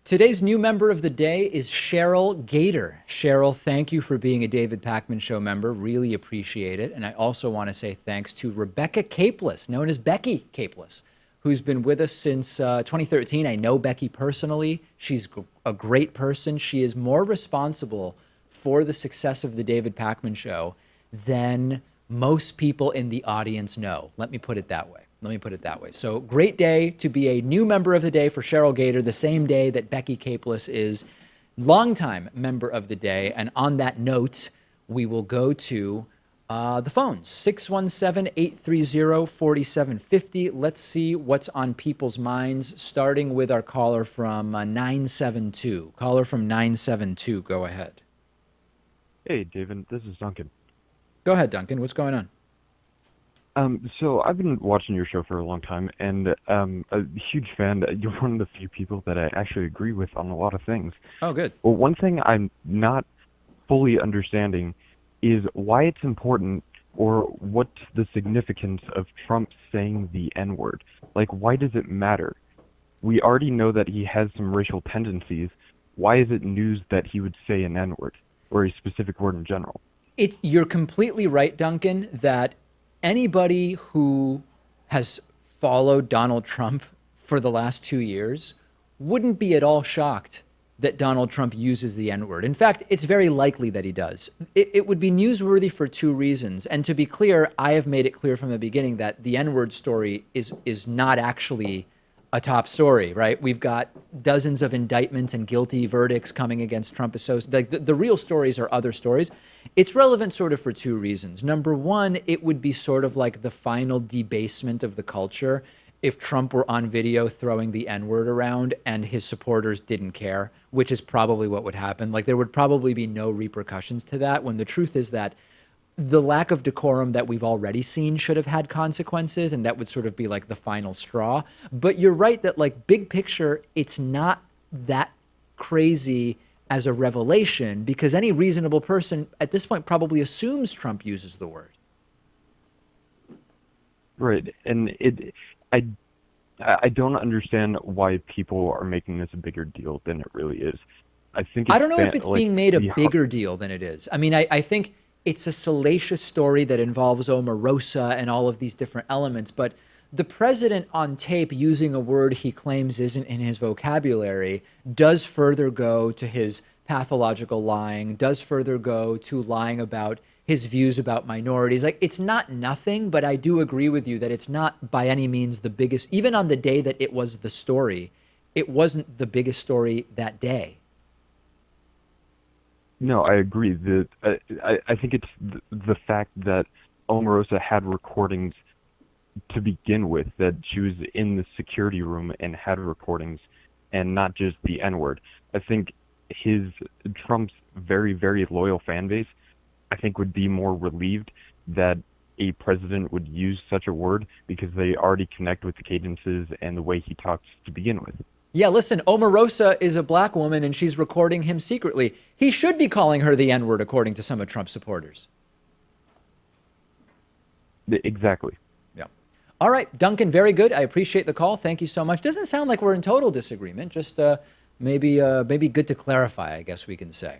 Today's new member of the day is Cheryl Gator. Cheryl, thank you for being a David Pakman Show member. Really appreciate it. And I also want to say thanks to Rebecca Capeless, known as Becky Capeless, who's been with us since 2013. I know Becky personally. She's a great person. She is more responsible for the success of the David Pakman Show than most people in the audience know. Let me put it that way. So great day to be a new member of the day for Cheryl Gator, the same day that Becky Capeless is longtime member of the day. And on that note, we will go to the phones, 617-830-4750. Let's see what's on people's minds, starting with our caller from 972. Caller from 972, go ahead. Hey, David, this is Duncan. Go ahead, Duncan. What's going on? So I've been watching your show for a long time, and a huge fan. You're one of the few people that I actually agree with on a lot of things. Oh, good. Well, one thing I'm not fully understanding is why it's important, or what's the significance of Trump saying the N-word. Like, why does it matter? We already know that he has some racial tendencies. Why is it news that he would say an N-word, or a specific word in general? You're completely right, Duncan, that anybody who has followed Donald Trump for the last 2 years wouldn't be at all shocked that Donald Trump uses the N-word. In fact, it's very likely that he does. It would be newsworthy for two reasons. And to be clear, I have made it clear from the beginning that the N-word story is not actually a top story, right? We've got dozens of indictments and guilty verdicts coming against Trump associates. Like the real stories are other stories. It's relevant sort of for two reasons. Number one, it would be sort of like the final debasement of the culture if Trump were on video throwing the N-word around and his supporters didn't care, which is probably what would happen. Like there would probably be no repercussions to that, when the truth is that the lack of decorum that we've already seen should have had consequences, and that would sort of be like the final straw. But you're right that, like, big picture, it's not that crazy as a revelation, because any reasonable person at this point probably assumes Trump uses the word. Right, and I don't understand why people are making this a bigger deal than it really is. I don't know if it's being made a bigger deal than it is. I mean, I think it's a salacious story that involves Omarosa and all of these different elements, but the president on tape using a word he claims isn't in his vocabulary does further go to his pathological lying, does further go to lying about his views about minorities. Like, it's not nothing, but I do agree with you that it's not by any means the biggest. Even on the day that it was the story, it wasn't the biggest story that day. No, I agree. I think it's the fact that Omarosa had recordings to begin with, that she was in the security room and had recordings, and not just the N-word. I think Trump's very, very loyal fan base, I think, would be more relieved that a president would use such a word, because they already connect with the cadences and the way he talks to begin with. Yeah, listen, Omarosa is a black woman and she's recording him secretly. He should be calling her the N-word, according to some of Trump's supporters. Exactly. Yeah. All right, Duncan, very good. I appreciate the call. Thank you so much. Doesn't sound like we're in total disagreement. Just maybe good to clarify, I guess we can say.